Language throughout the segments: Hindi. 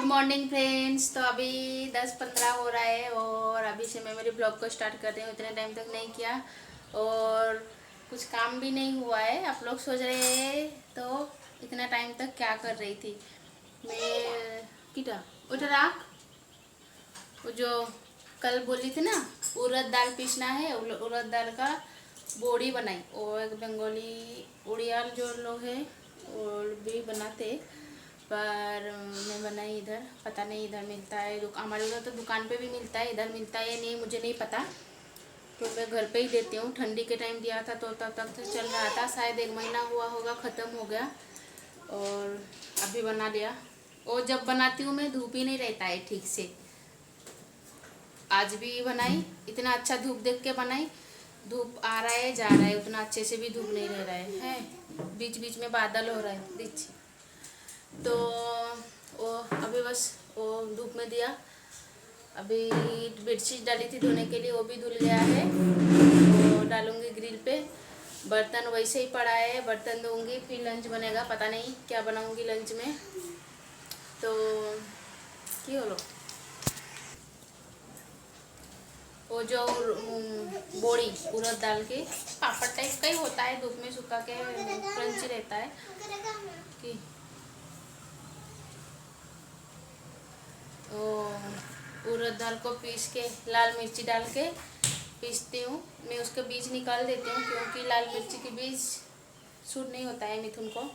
Morning friends. तो अभी 10:15 हो रहा है और अभी से मैं मेरे ब्लॉग को स्टार्ट कर रही हूँ। इतने टाइम तक नहीं किया और कुछ काम भी नहीं हुआ है। आप लोग सोच रहे हैं तो इतना टाइम तक क्या कर रही थी मैं। किटा उठ राख, वो जो कल बोली थी ना उड़द दाल पीसना है, उड़द दाल का बोड़ी बनाई। और एक बंगाली उड़िया जो लोग हैं वो भी बनाते, पर मैं बनाई इधर। पता नहीं इधर मिलता है, हमारे उधर तो दुकान पे भी मिलता है, इधर मिलता है नहीं मुझे नहीं पता। तो मैं घर पे ही देती हूँ। ठंडी के टाइम दिया था तो तब तक चल रहा था, शायद 1 महीना हुआ होगा, ख़त्म हो गया और अभी बना लिया। और जब बनाती हूँ मैं धूप ही नहीं रहता है ठीक से। आज भी बनाई, इतना अच्छा धूप देख के बनाई। धूप आ रहा है जा रहा है, उतना अच्छे से भी धूप नहीं रह रहा है, बीच बीच में बादल हो रहा है बीच। तो वो अभी बस वो धूप में दिया। अभी बेडशीट डाली थी धोने के लिए, वो भी धुल गया है, तो डालूंगी ग्रिल पे। बर्तन वैसे ही पड़ा है, बर्तन धोऊंगी फिर लंच बनेगा। पता नहीं क्या बनाऊंगी लंच में। तो क्यों लो वो जो बोड़ी उड़द दाल के पापड़ टाइप का ही होता है, धूप में सुखा के क्रंची रहता है कि उड़द दाल को पीस के लाल मिर्ची डाल के पीसती हूँ मैं। उसके बीज निकाल देती हूँ क्योंकि लाल मिर्ची के बीज सूट नहीं होता है मिथुन को।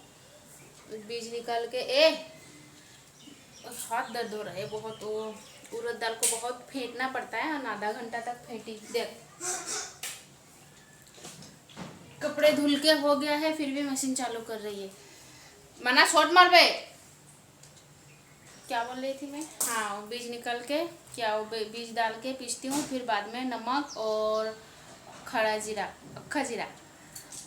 बीज निकाल के हाथ दर्द हो रहा है बहुत। वो उड़द दाल को बहुत फेंटना पड़ता है, आधा घंटा तक फेंटी। देख कपड़े धुल के हो गया है फिर भी मशीन चालू कर रही है। मना शॉर्ट मार बे। क्या बोल रही थी मैं? हाँ, वो बीज निकल के क्या वो बीज डाल के पीसती हूँ, फिर बाद में नमक और खड़ा जीरा, अक्खा जीरा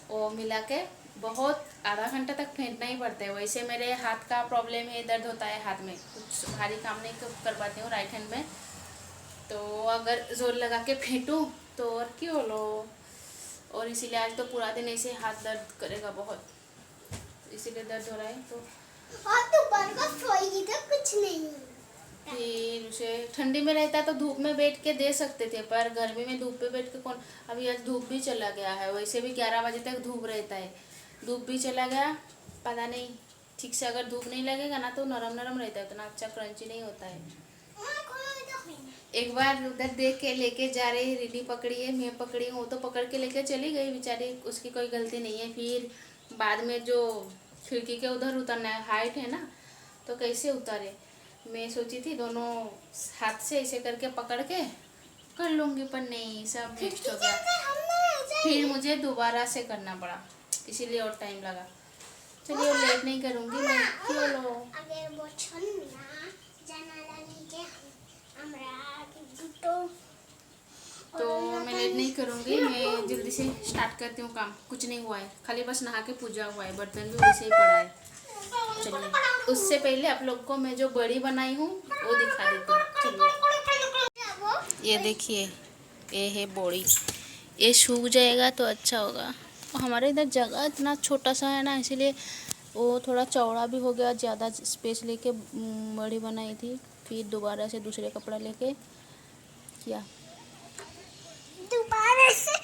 वो मिला के बहुत आधा घंटा तक फेंटना ही पड़ता है। वैसे मेरे हाथ का प्रॉब्लम है, दर्द होता है हाथ में, कुछ भारी काम नहीं कर पाती हूँ राइट हैंड में। तो अगर जोर लगा के फेंटूँ तो और क्यों लो। और इसीलिए आज तो पूरा दिन ऐसे हाथ दर्द करेगा बहुत, इसीलिए दर्द हो रहा है। तो और दोपहर को सोएगी तो कुछ नहीं। फिर उसे ठंडी में रहता तो धूप में बैठ के दे सकते थे, पर गर्मी में धूप पे बैठ के कौन। अभी आज धूप भी चला गया है, वैसे भी 11 बजे तक धूप रहता है, धूप भी चला गया। पता नहीं ठीक से अगर धूप नहीं लगेगा ना तो नरम नरम रहता है, उतना अच्छा क्रंची नहीं होता है। एक बार उधर देख के लेके जा रही रिली पकड़ी है, मैं पकड़ी हूँ, वो तो पकड़ के लेके चली गई बेचारी, उसकी कोई गलती नहीं है। फिर बाद में जो खिड़की के उधर उतरना है, हाइट है ना, तो कैसे उतारे। मैं सोची थी दोनों हाथ से ऐसे करके पकड़ के कर लूँगी, पर नहीं, सब मिक्स हो गया। फिर मुझे दोबारा से करना पड़ा, इसीलिए और टाइम लगा। चलिए लेट नहीं करूँगी मैं, क्यों लो। तो मैं लेट नहीं करूँगी, मैं जल्दी से स्टार्ट करती हूँ काम। कुछ नहीं हुआ है, खाली बस नहा के पूजा हुआ है, बर्तन भी वैसे ही पड़ा है। चलिए उससे पहले आप लोग को मैं जो बड़ी बनाई हूँ वो दिखा देती हूँ। चलिए ये देखिए, ये है बड़ी। ये सूख जाएगा तो अच्छा होगा। हमारे इधर जगह इतना छोटा सा है ना, इसीलिए वो थोड़ा चौड़ा भी हो गया, ज़्यादा स्पेस लेके बड़ी बनाई थी। फिर दोबारा से दूसरे कपड़ा लेके किया दोबारा से।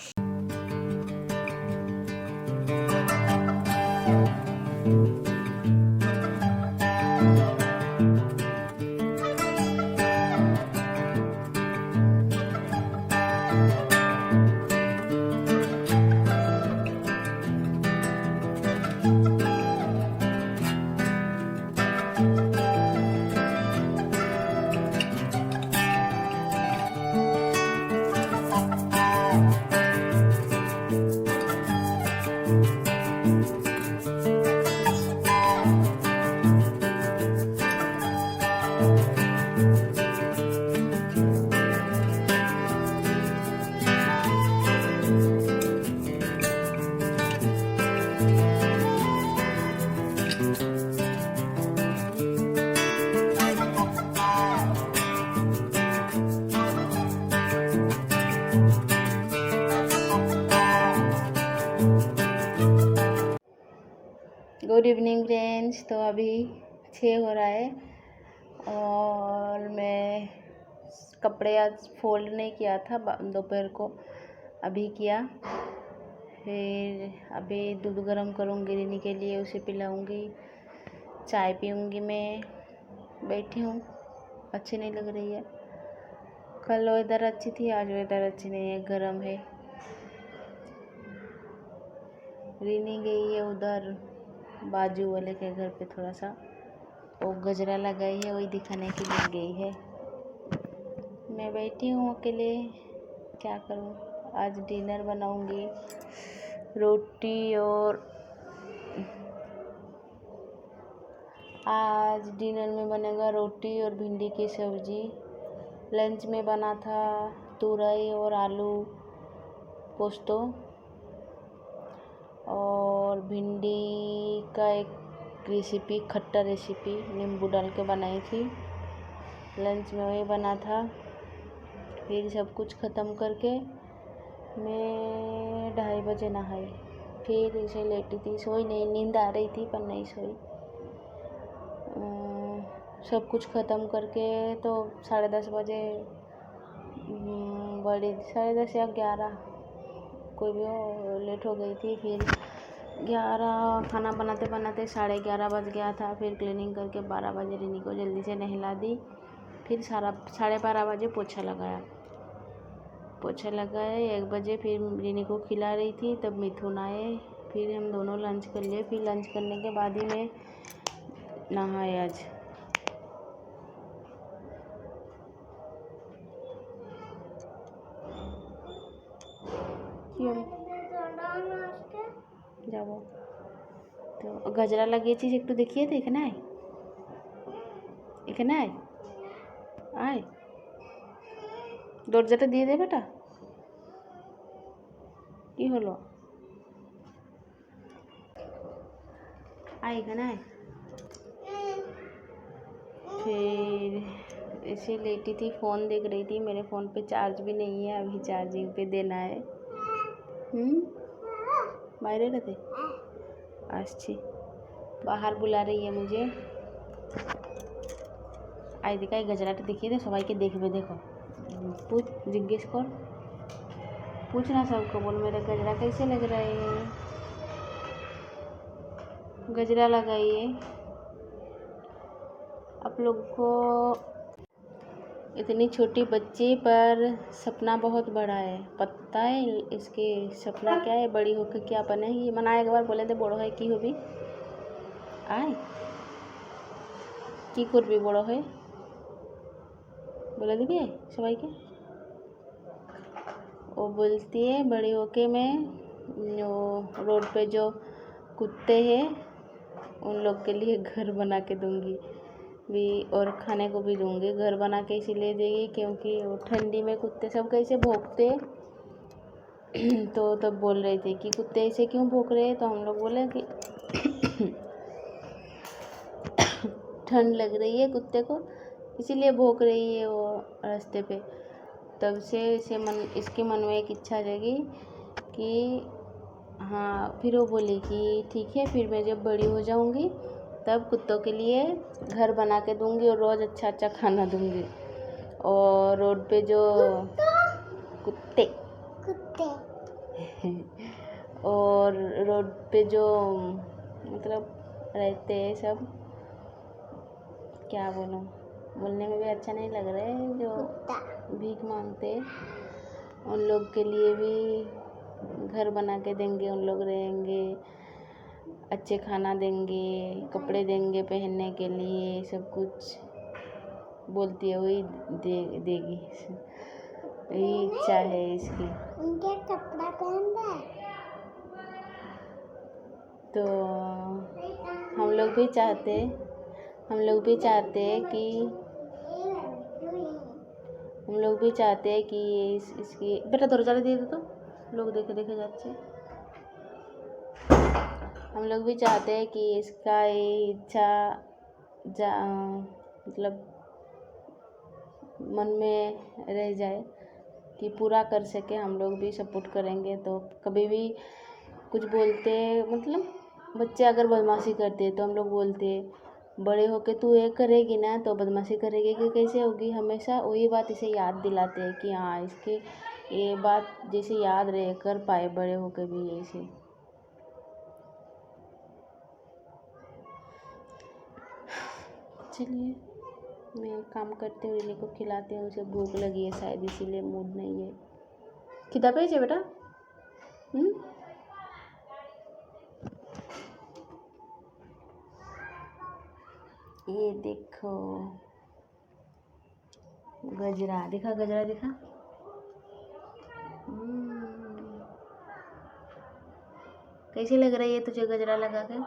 Good evening friends. तो अभी 6 हो रहा है और मैं कपड़े आज फोल्ड नहीं किया था दोपहर को, अभी किया। फिर अभी दूध गर्म करूँगी रिनी के लिए, उसे पिलाऊँगी, चाय पीऊँगी। मैं बैठी हूँ, अच्छी नहीं लग रही है। कल वेदर अच्छी थी, आज वेदर अच्छी नहीं है, गर्म है। रिनी गई है उधर बाजू वाले के घर पे, थोड़ा सा वो गजरा लगाई है, वही दिखाने के लिए गई है। मैं बैठी हूँ अकेले, क्या करूँ। आज डिनर बनाऊँगी, रोटी और आज डिनर में बनेगा रोटी और भिंडी की सब्ज़ी। लंच में बना था तुरई और आलू पोस्तो, और भिंडी का एक रेसिपी, खट्टा रेसिपी नींबू डाल के बनाई थी। लंच में वही बना था। फिर सब कुछ ख़त्म करके मैं 2:30 बजे नहाई, फिर इसे लेटी थी, सोई नहीं, नींद आ रही थी पर नहीं सोई। सब कुछ ख़त्म करके तो 10:30 बजे, बड़ी 10:30 या 11, कोई भी हो, लेट हो गई थी। फिर 11 खाना बनाते बनाते 11:30 बज गया था। फिर क्लीनिंग करके 12 बजे रिनी को जल्दी से नहला दी। फिर 12:30 बजे पोछा लगाया। 1 बजे फिर रिनी को खिला रही थी, तब मिथुन आए, फिर हम दोनों लंच कर लिए। फिर लंच करने के बाद ही मैं नहाए आज। क्यों जाओ तो गजरा লাগিয়েছি একটু দেখিয়ে দে। এখানে আয়, এখানে আয়, আয়, দরজাটা দিয়ে দে বেটা। কি হলো, आए एखाने आए। फिर ऐसे लेटी थी, फ़ोन देख रही थी। मेरे फ़ोन पे चार्ज भी नहीं है, अभी चार्जिंग पे देना है। বাইরে रहते আসছি, बाहर बुला रही है मुझे। आई दिखाई गजराटा देखिए दे, सबाइके देखबे, देखो पूछ, जिज्ञेस कर, पूछना सबको, बोल मेरा गजरा कैसे लग रहा है। गजरा लगाइए। आप लोग को इतनी छोटी बच्ची पर सपना बहुत बड़ा है, पता है इसके सपना क्या है, बड़ी होकर क्या बनेगी। मना एक बार बोले थे बड़ो है की होबी, आय की करबी बड़ो है, बोले दिबी सबाई के। वो बोलती है बड़ी होके मैं रोड पे जो कुत्ते हैं उन लोग के लिए घर बना के दूंगी भी, और खाने को भी दूंगी। घर बना के इसीलिए देगी क्योंकि वो ठंडी में कुत्ते सब कैसे भौंकते तो तब बोल रहे थे कि कुत्ते ऐसे क्यों भौंक रहे हैं। तो हम लोग बोले कि ठंड लग रही है कुत्ते को, इसीलिए भौंक रही है वो रास्ते पे। तब से इसके मन में एक इच्छा जगी कि हाँ, फिर वो बोली कि ठीक है, फिर मैं जब बड़ी हो जाऊंगी तब कुत्तों के लिए घर बना के दूंगी और रोज़ अच्छा अच्छा खाना दूंगी। और रोड पे जो कुत्ते और रोड पे जो मतलब रहते हैं सब, क्या बोलूँ, बोलने में भी अच्छा नहीं लग रहा है, जो भीख मांगते उन लोग के लिए भी घर बना के देंगे। उन लोग रहेंगे, अच्छे खाना देंगे, कपड़े देंगे पहनने के लिए, सब कुछ बोलती है वही देगी। यही इच्छा है इसकी। उनके कपड़ा पहन दे तो हम लोग भी चाहते कि इसकी बेटा दरवाजा दिए दे, तो लोग देखे देखे जाते। हम लोग भी चाहते हैं कि इसका ये इच्छा मतलब मन में रह जाए कि पूरा कर सके। हम लोग भी सपोर्ट करेंगे। तो कभी भी कुछ बोलते, मतलब बच्चे अगर बदमाशी करते हैं तो हम लोग बोलते बड़े होके तू ये करेगी ना तो बदमाशी करेगी कि कैसे होगी। हमेशा वही बात इसे याद दिलाते हैं कि हाँ इसके ये बात जैसे याद रहे, कर पाए बड़े होके भी ऐसे। चलिए मैं काम करते हुए रिली को खिलाते हैं, उसे भूख लगी है शायद इसीलिए मूड नहीं है। खिदा पे बेटा। ये देखो गजरा, दिखा गजरा दिखा। कैसी लग रही है तुझे गजरा लगा कर?